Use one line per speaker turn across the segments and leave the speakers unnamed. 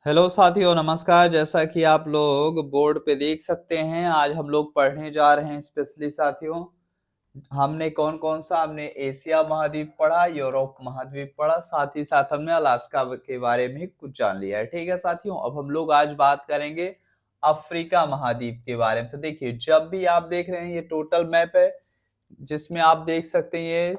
Hello साथियों, नमस्कार। जैसा कि आप लोग बोर्ड पे देख सकते हैं, आज हम लोग पढ़ने जा रहे हैं स्पेशली साथियों। हमने कौन कौन सा हमने एशिया महाद्वीप पढ़ा, यूरोप महाद्वीप पढ़ा, साथ ही साथ हमने अलास्का के बारे में कुछ जान लिया है। ठीक है साथियों, अब हम लोग आज बात करेंगे अफ्रीका महाद्वीप के बारे में। तो देखिए, जब भी आप देख रहे हैं ये टोटल मैप है, जिसमें आप देख सकते हैं ये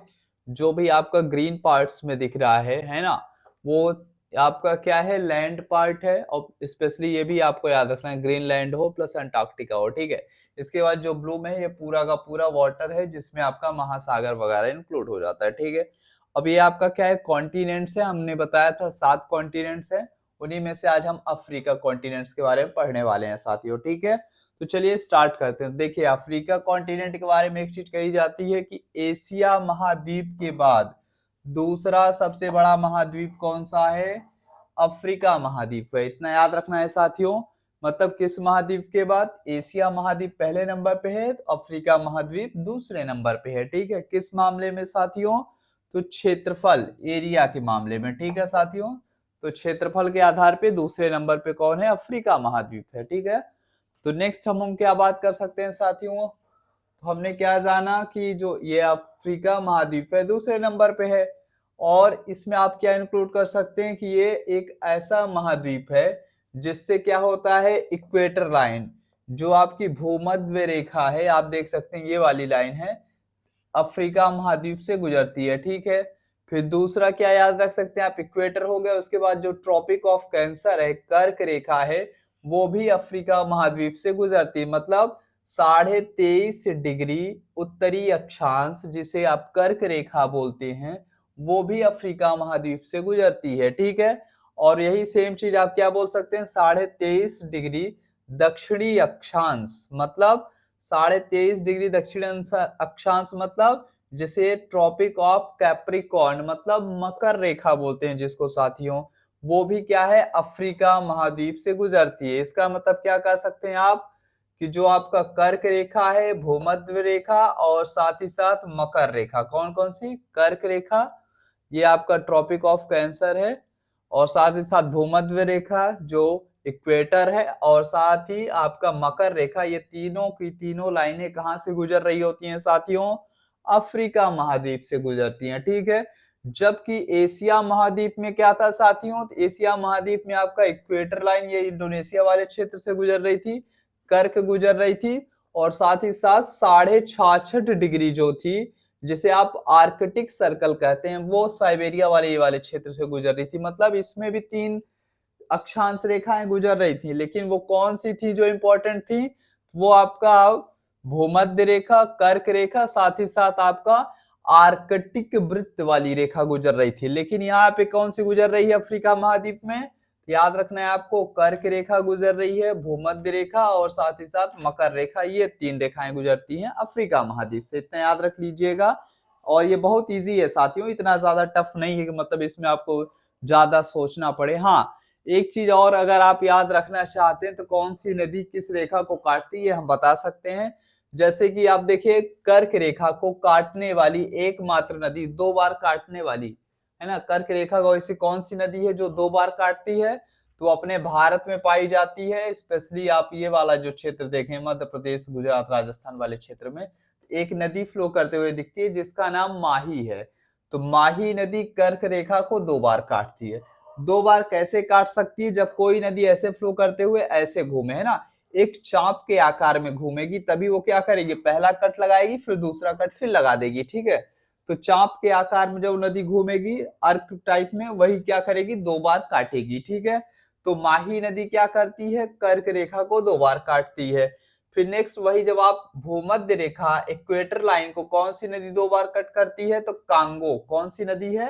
जो भी आपका ग्रीन पार्ट्स में दिख रहा है ना, वो आपका क्या है, लैंड पार्ट है। और स्पेशली ये भी आपको याद रखना है, ग्रीनलैंड हो प्लस अंटार्कटिका हो। ठीक है, इसके बाद जो ब्लू में है ये पूरा का पूरा वाटर है, जिसमें आपका महासागर वगैरह इंक्लूड हो जाता है। ठीक है, अब ये आपका क्या है, कॉन्टिनेंट्स है। हमने बताया था 7 कॉन्टिनेंट्स है, उन्हीं में से आज हम अफ्रीका कॉन्टिनेंट्स के बारे में पढ़ने वाले हैं साथियों। ठीक है, तो चलिए स्टार्ट करते हैं। देखिए, अफ्रीका कॉन्टिनेंट के बारे में एक चीज कही जाती है कि एशिया महाद्वीप के बाद दूसरा सबसे बड़ा महाद्वीप कौन सा है, अफ्रीका महाद्वीप है। इतना याद रखना है साथियों। मतलब किस महाद्वीप के बाद, एशिया महाद्वीप पहले नंबर पे है तो अफ्रीका महाद्वीप दूसरे नंबर पे है। ठीक है, किस मामले में साथियों, तो क्षेत्रफल, एरिया के मामले में। ठीक है साथियों, तो क्षेत्रफल के आधार पे दूसरे नंबर पे कौन है, अफ्रीका महाद्वीप है। ठीक है, तो नेक्स्ट हम क्या बात कर सकते हैं साथियों। तो हमने क्या जाना कि जो ये अफ्रीका महाद्वीप है दूसरे नंबर पे है, और इसमें आप क्या इंक्लूड कर सकते हैं कि ये एक ऐसा महाद्वीप है जिससे क्या होता है, इक्वेटर लाइन, जो आपकी भूमध्य रेखा है, आप देख सकते हैं ये वाली लाइन है, अफ्रीका महाद्वीप से गुजरती है। ठीक है, फिर दूसरा क्या याद रख सकते हैं आप, इक्वेटर हो गया। उसके बाद जो ट्रॉपिक ऑफ कैंसर है, कर्क रेखा है, वो भी अफ्रीका महाद्वीप से गुजरती है। मतलब 23.5 डिग्री उत्तरी अक्षांश, जिसे आप कर्क रेखा बोलते हैं, वो भी अफ्रीका महाद्वीप से गुजरती है। ठीक है, और यही सेम चीज आप क्या बोल सकते हैं, 23.5 डिग्री दक्षिणी अक्षांश, मतलब 23.5 डिग्री दक्षिण अक्षांश, मतलब जिसे ट्रॉपिक ऑफ कैप्रिकॉर्न मतलब मकर रेखा बोलते हैं जिसको साथियों, वो भी क्या है, अफ्रीका महाद्वीप से गुजरती है। इसका मतलब क्या कह सकते हैं आप कि जो आपका कर्क रेखा है, भूमध्य रेखा और साथ ही साथ मकर रेखा, कौन कौन सी, कर्क रेखा, ये आपका ट्रॉपिक ऑफ कैंसर है, और साथ ही साथ भूमध्य रेखा जो इक्वेटर है, और साथ ही आपका मकर रेखा, ये तीनों की तीनों लाइनें कहां से गुजर रही होती हैं साथियों, अफ्रीका महाद्वीप से गुजरती हैं। ठीक है, जबकि एशिया महाद्वीप में क्या था साथियों, तो एशिया महाद्वीप में आपका इक्वेटर लाइन ये इंडोनेशिया वाले क्षेत्र से गुजर रही थी, कर्क गुजर रही थी, और साथ ही साथ 66.5 डिग्री जो थी, जिसे आप आर्कटिक सर्कल कहते हैं, वो साइबेरिया वाले ये वाले क्षेत्र से गुजर रही थी। मतलब इसमें भी 3 अक्षांश रेखाएं गुजर रही थी, लेकिन वो कौन सी थी जो इंपॉर्टेंट थी, वो आपका भूमध्य रेखा, कर्क रेखा, साथ ही साथ आपका आर्कटिक वृत्त वाली रेखा गुजर रही थी। लेकिन यहाँ पे कौन सी गुजर रही है अफ्रीका महाद्वीप में, याद रखना है आपको, कर्क रेखा गुजर रही है, भूमध्य रेखा और साथ ही साथ मकर रेखा, ये 3 रेखाएं गुजरती हैं अफ्रीका महाद्वीप से। इतना याद रख लीजिएगा, और ये बहुत इजी है साथियों, इतना ज्यादा टफ नहीं है कि मतलब इसमें आपको ज्यादा सोचना पड़े। हाँ, एक चीज और अगर आप याद रखना चाहते हैं तो कौन सी नदी किस रेखा को काटती है हम बता सकते हैं। जैसे कि आप देखिए, कर्क रेखा को काटने वाली एकमात्र नदी, 2 बार काटने वाली, है ना, कर्क रेखा को ऐसी कौन सी नदी है जो 2 बार काटती है, तो अपने भारत में पाई जाती है। स्पेशली आप ये वाला जो क्षेत्र देखें, मध्य प्रदेश, गुजरात, राजस्थान वाले क्षेत्र में एक नदी फ्लो करते हुए दिखती है जिसका नाम माही है। तो माही नदी कर्क रेखा को 2 बार काटती है। 2 बार कैसे काट सकती है, जब कोई नदी ऐसे फ्लो करते हुए ऐसे घूमे, है ना, एक चाप के आकार में घूमेगी, तभी वो क्या करेगी, पहला कट लगाएगी, फिर दूसरा कट फिर लगा देगी। ठीक है, तो चाप के आकार में जब नदी घूमेगी अर्क टाइप में, वही क्या करेगी, 2 बार काटेगी। ठीक है, तो माही नदी क्या करती है, कर्क रेखा को 2 बार काटती है। फिर नेक्स्ट वही, जब आप भूमध्य रेखा, इक्वेटर लाइन को कौन सी नदी 2 बार कट करती है, तो कांगो, कौन सी नदी है,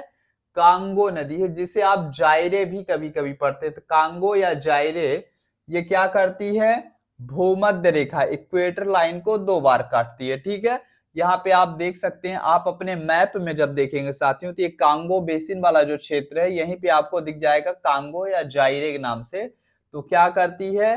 कांगो नदी है, जिसे आप जायरे भी कभी कभी पढ़ते हैं। तो कांगो या जायरे ये क्या करती है, भूमध्य रेखा, इक्वेटर लाइन को 2 बार काटती है। ठीक है, यहाँ पे आप देख सकते हैं, आप अपने मैप में जब देखेंगे साथियों, तो ये कांगो बेसिन वाला जो क्षेत्र है, यहीं पे आपको दिख जाएगा कांगो या जायरे के नाम से। तो क्या करती है,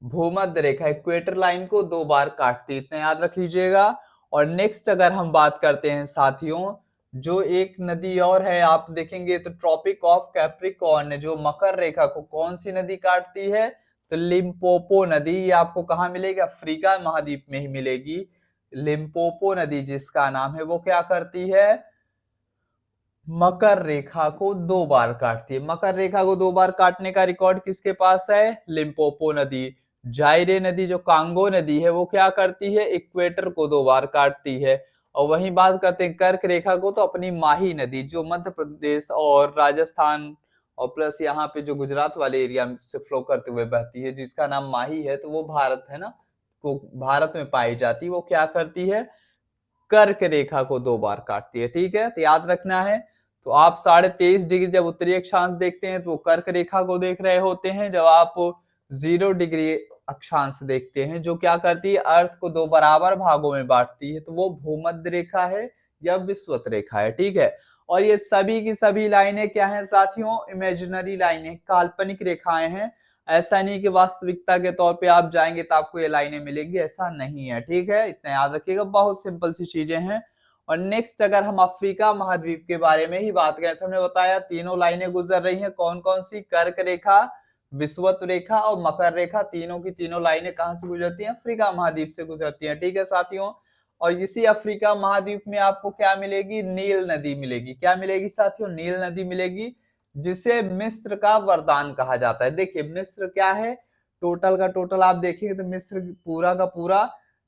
भूमध्य रेखा, इक्वेटर लाइन को 2 बार काटती है, इतना याद रख लीजिएगा। और नेक्स्ट अगर हम बात करते हैं साथियों, जो एक नदी और है आप देखेंगे तो ट्रॉपिक ऑफ कैप्रिकॉर्न, जो मकर रेखा को कौन सी नदी काटती है, तो लिम्पोपो नदी। ये आपको कहाँ मिलेगी, अफ्रीका महाद्वीप में ही मिलेगी। लिम्पोपो नदी जिसका नाम है वो क्या करती है, मकर रेखा को 2 बार काटती है। मकर रेखा को 2 बार काटने का रिकॉर्ड किसके पास है, लिम्पोपो नदी। जायरे नदी जो कांगो नदी है वो क्या करती है, इक्वेटर को 2 बार काटती है। और वहीं बात करते हैं कर्क रेखा को, तो अपनी माही नदी जो मध्य प्रदेश और राजस्थान और प्लस यहाँ पे जो गुजरात वाले एरिया से फ्लो करते हुए बहती है, जिसका नाम माही है, तो वो भारत है ना, को भारत में पाई जाती है। वो क्या करती है, कर्क रेखा को 2 बार काटती है। ठीक है, तो याद रखना है। तो आप 23.5 डिग्री जब उत्तरी अक्षांश देखते हैं तो वो कर्क रेखा को देख रहे होते हैं। जब आप 0 डिग्री अक्षांश देखते हैं जो क्या करती है, अर्थ को 2 बराबर भागों में बांटती है, तो वो भूमध्य रेखा है या विषुवत रेखा है। ठीक है, और ये सभी की सभी लाइनें क्या हैं साथियों, इमेजिनरी लाइनें, काल्पनिक रेखाएं हैं। ऐसा नहीं कि वास्तविकता के तौर पे आप जाएंगे तो आपको ये लाइनें मिलेंगी, ऐसा नहीं है। ठीक है, इतना याद रखिएगा, बहुत सिंपल सी चीजें हैं। और नेक्स्ट अगर हम अफ्रीका महाद्वीप के बारे में ही बात करें तो हमने बताया तीनों लाइनें गुजर रही हैं, कौन कौन सी, कर्क रेखा, विषुवत रेखा और मकर रेखा। तीनों की तीनों लाइनें कहां से गुजरती हैं, अफ्रीका महाद्वीप से गुजरती हैं। ठीक है साथियों, और इसी अफ्रीका महाद्वीप में आपको क्या मिलेगी, नील नदी मिलेगी। क्या मिलेगी साथियों, नील नदी मिलेगी, जिसे मिस्र का वरदान कहा जाता है। देखिए मिस्र क्या है, टोटल का टोटल आप देखेंगे तो मिस्र पूरा का पूरा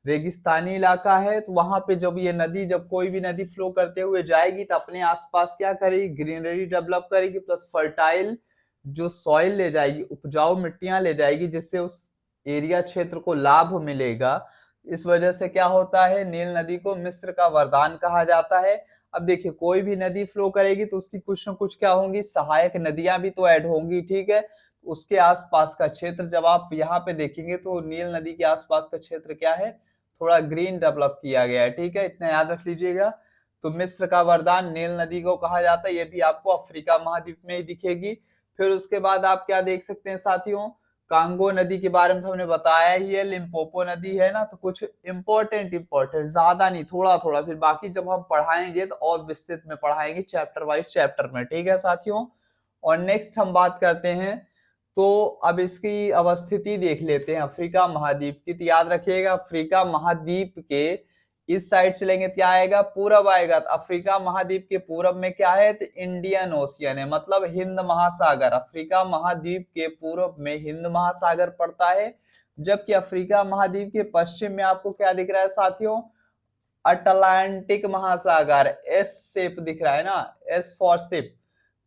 रेगिस्तानी इलाका है। तो वहां पे जब ये नदी, जब कोई भी नदी फ्लो करते हुए जाएगी तो अपने आसपास क्या करेगी, ग्रीनरी डेवलप करेगी, प्लस फर्टाइल जो सॉइल ले जाएगी, उपजाऊ मिट्टियां ले जाएगी, जिससे उस एरिया क्षेत्र को लाभ मिलेगा। इस वजह से क्या होता है, नील नदी को मिस्र का वरदान कहा जाता है। अब देखिए कोई भी नदी फ्लो करेगी तो उसकी कुछ ना कुछ क्या होंगी, सहायक नदियां भी तो ऐड होंगी। ठीक है, उसके आसपास का क्षेत्र जब आप यहाँ पे देखेंगे तो नील नदी के आसपास का क्षेत्र क्या है, थोड़ा ग्रीन डेवलप किया गया है। ठीक है, इतना याद रख लीजिएगा। तो मिस्र का वरदान नील नदी को कहा जाता है, ये भी आपको अफ्रीका महाद्वीप में ही दिखेगी। फिर उसके बाद आप क्या देख सकते हैं साथियों, कांगो नदी के बारे में तो हमने बताया ही है, लिम्पोपो नदी है ना। तो कुछ इंपॉर्टेंट ज्यादा नहीं, थोड़ा थोड़ा, फिर बाकी जब हम पढ़ाएंगे तो और विस्तृत में पढ़ाएंगे, चैप्टर वाइज चैप्टर में। ठीक है साथियों, और नेक्स्ट हम बात करते हैं, तो अब इसकी अवस्थिति देख लेते हैं अफ्रीका महाद्वीप की। तो याद रखिएगा अफ्रीका महाद्वीप के इस साइड चलेंगे क्या आएगा, पूरब आएगा। तो अफ्रीका महाद्वीप के पूरब में क्या है, तो इंडियन ओशियन है, मतलब हिंद महासागर। अफ्रीका महाद्वीप के पूरब में हिंद महासागर पड़ता है, जबकि अफ्रीका महाद्वीप के पश्चिम में आपको क्या दिख रहा है साथियों, अटलांटिक महासागर, एस शेप दिख रहा है ना, एस फॉर शिप।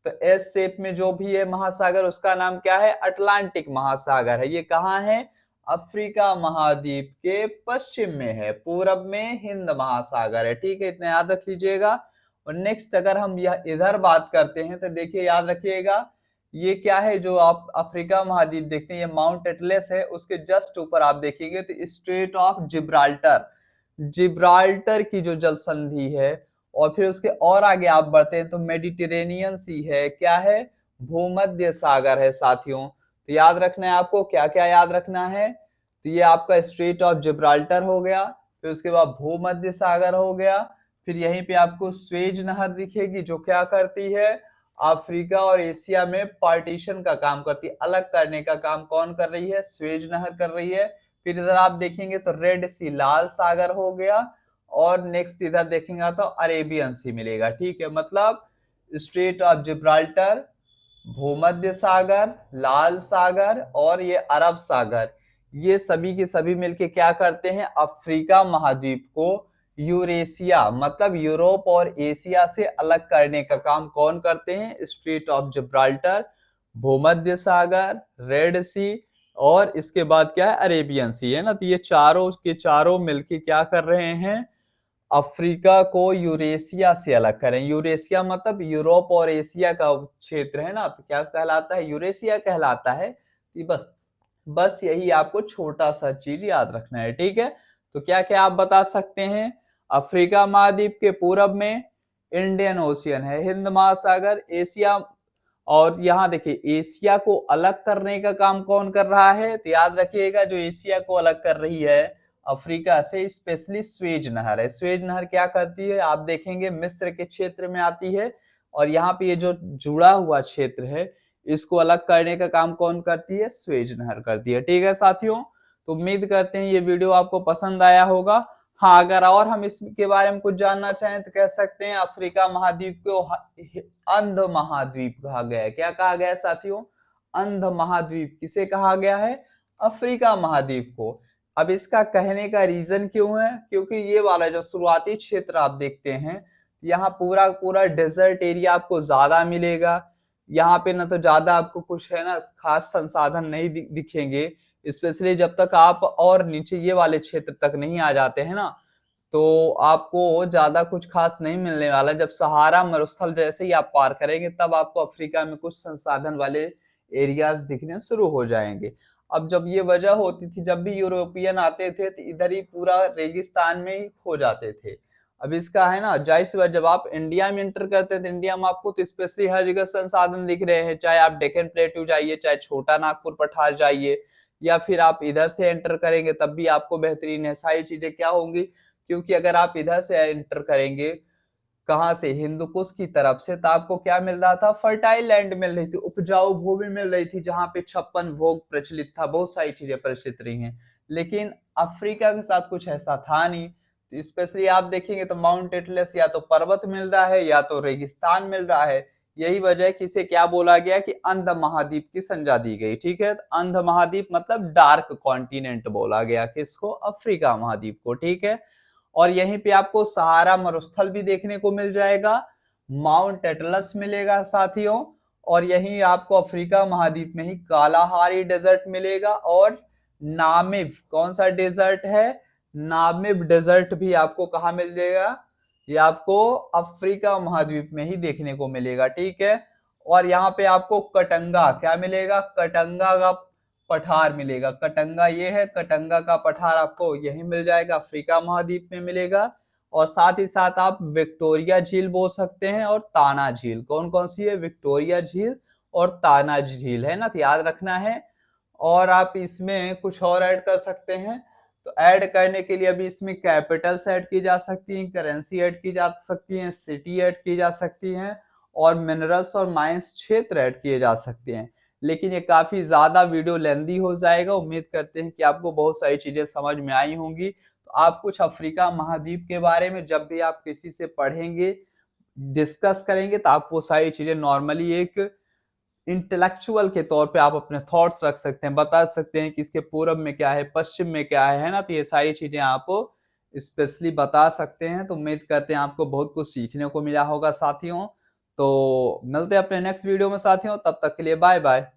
तो एस शेप में जो भी है महासागर उसका नाम क्या है, अटलांटिक महासागर है। ये कहाँ है, अफ्रीका महाद्वीप के पश्चिम में है, पूरब में हिंद महासागर है। ठीक है, इतना याद रख लीजिएगा। और नेक्स्ट अगर हम यह इधर बात करते हैं तो देखिए याद रखिएगा, ये क्या है जो आप अफ्रीका महाद्वीप देखते हैं, ये माउंट एटलस है, उसके जस्ट ऊपर आप देखेंगे तो स्ट्रेट ऑफ जिब्राल्टर, जिब्राल्टर की जो जल संधि है। और फिर उसके और आगे आप बढ़ते हैं तो मेडिटेरेनियन सी है, क्या है, भूमध्य सागर है साथियों। तो याद रखना है आपको, क्या क्या याद रखना है, तो ये आपका स्ट्रेट ऑफ जिब्राल्टर हो गया, फिर उसके बाद भूमध्य सागर हो गया, फिर यहीं पे आपको स्वेज नहर दिखेगी जो क्या करती है, अफ्रीका और एशिया में पार्टीशन का काम करती है, अलग करने का काम कौन कर रही है, स्वेज नहर कर रही है। फिर इधर आप देखेंगे तो रेड सी, लाल सागर हो गया, और नेक्स्ट इधर देखेंगे तो अरेबियन सी मिलेगा। ठीक है, मतलब स्ट्रेट ऑफ जिब्राल्टर, भूमध्य सागर, लाल सागर और ये अरब सागर, ये सभी के सभी मिलके क्या करते हैं, अफ्रीका महाद्वीप को यूरेशिया मतलब यूरोप और एशिया से अलग करने का काम कौन करते हैं, स्ट्रेट ऑफ जिब्राल्टर, भूमध्य सागर, रेड सी और इसके बाद क्या है, अरेबियन सी है ना। तो ये चारों के चारों मिलके क्या कर रहे हैं, अफ्रीका को यूरेशिया से अलग करें। यूरेशिया मतलब यूरोप और एशिया का क्षेत्र है ना, तो क्या कहलाता है, यूरेशिया कहलाता है। बस बस यही आपको छोटा सा चीज याद रखना है। ठीक है, तो क्या क्या आप बता सकते हैं, अफ्रीका महाद्वीप के पूरब में इंडियन ओशियन है, हिंद महासागर, एशिया। और यहाँ देखिए एशिया को अलग करने का काम कौन कर रहा है, तो याद रखिएगा जो एशिया को अलग कर रही है अफ्रीका से, स्पेशली स्वेज नहर है। स्वेज नहर क्या करती है, आप देखेंगे मिस्र के क्षेत्र में आती है, और यहाँ पे ये जो जुड़ा हुआ क्षेत्र है इसको अलग करने का काम कौन करती है, स्वेज नहर करती है। ठीक है साथियों, तो उम्मीद करते हैं ये वीडियो आपको पसंद आया होगा। हाँ, अगर और हम इसके बारे में कुछ जानना चाहें तो कह सकते हैं अफ्रीका महाद्वीप को अंध महाद्वीप कहा गया है। क्या कहा गया है साथियों, अंध महाद्वीप। किसे कहा गया है, अफ्रीका महाद्वीप को। अब इसका कहने का रीजन क्यों है, क्योंकि ये वाला जो शुरुआती क्षेत्र आप देखते हैं, यहाँ पूरा पूरा डेजर्ट एरिया आपको ज्यादा मिलेगा। यहाँ पे ना तो ज्यादा आपको कुछ है ना खास संसाधन नहीं दिखेंगे, स्पेशली जब तक आप और नीचे ये वाले क्षेत्र तक नहीं आ जाते हैं ना, तो आपको ज्यादा कुछ खास नहीं मिलने वाला। जब सहारा मरुस्थल जैसे ही आप पार करेंगे तब आपको अफ्रीका में कुछ संसाधन वाले एरियाज दिखने शुरू हो जाएंगे। अब जब ये वजह होती थी, जब भी यूरोपियन आते थे तो इधर ही पूरा रेगिस्तान में ही खो जाते थे। अब इसका है ना जाहिर सी बात, जब आप इंडिया में एंटर करते थे, इंडिया में आपको तो स्पेशली हर जगह संसाधन दिख रहे हैं, चाहे आप डेक्कन प्लेटू जाइए, चाहे छोटा नागपुर पठार जाइए, या फिर आप इधर से एंटर करेंगे तब भी आपको बेहतरीन है। सारी चीजें क्या होंगी, क्योंकि अगर आप इधर से एंटर करेंगे, कहां से, हिंदू कुश की तरफ से, तो आपको क्या मिल रहा था, फर्टाइल लैंड मिल रही थी, उपजाऊ भूमि मिल रही थी, जहां पे 56 भोग प्रचलित था, बहुत सारी चीजें प्रचलित रही हैं। लेकिन अफ्रीका के साथ कुछ ऐसा था नहीं। तो स्पेशली आप देखेंगे तो माउंट एटलस या तो पर्वत मिल रहा है या तो रेगिस्तान मिल रहा है। यही वजह है कि इसे क्या बोला गया कि अंध महाद्वीप की संज्ञा दी गई। ठीक है, तो अंध महाद्वीप मतलब डार्क कॉन्टिनेंट बोला गया किसको, अफ्रीका महाद्वीप को। ठीक है, और यहीं पे आपको सहारा मरुस्थल भी देखने को मिल जाएगा, माउंट एटलस मिलेगा साथियों, और यहीं आपको अफ्रीका महाद्वीप में ही कालाहारी डेजर्ट मिलेगा, और नामिब, कौन सा डेजर्ट है, नामिब डेजर्ट भी आपको कहाँ मिल जाएगा, ये आपको अफ्रीका महाद्वीप में ही देखने को मिलेगा। ठीक है, और यहाँ पे आपको कटंगा क्या मिलेगा, कटंगा का पठार मिलेगा। कटंगा ये है, कटंगा का पठार आपको यही मिल जाएगा, अफ्रीका महाद्वीप में मिलेगा। और साथ ही साथ आप विक्टोरिया झील बोल सकते हैं, और ताना झील। कौन कौन सी है, विक्टोरिया झील और ताना झील है ना, तो याद रखना है। और आप इसमें कुछ और ऐड कर सकते हैं, तो ऐड करने के लिए अभी इसमें कैपिटल्स ऐड की जा सकती हैं, करेंसी ऐड की जा सकती है, सिटी ऐड की जा सकती है, और मिनरल्स और माइंस क्षेत्र ऐड किए जा सकते हैं। लेकिन ये काफी ज्यादा वीडियो लेंदी हो जाएगा। उम्मीद करते हैं कि आपको बहुत सारी चीजें समझ में आई होंगी। तो आप कुछ अफ्रीका महाद्वीप के बारे में जब भी आप किसी से पढ़ेंगे, डिस्कस करेंगे, तो आप वो सारी चीजें नॉर्मली एक इंटेलेक्चुअल के तौर पे आप अपने थॉट्स रख सकते हैं, बता सकते हैं कि इसके पूरब में क्या है, पश्चिम में क्या है ना। तो ये सारी चीजें आप स्पेशली बता सकते हैं। तो उम्मीद करते हैं आपको बहुत कुछ सीखने को मिला होगा साथियों। तो मिलते हैं अपने नेक्स्ट वीडियो में साथियों, तब तक के लिए बाय बाय।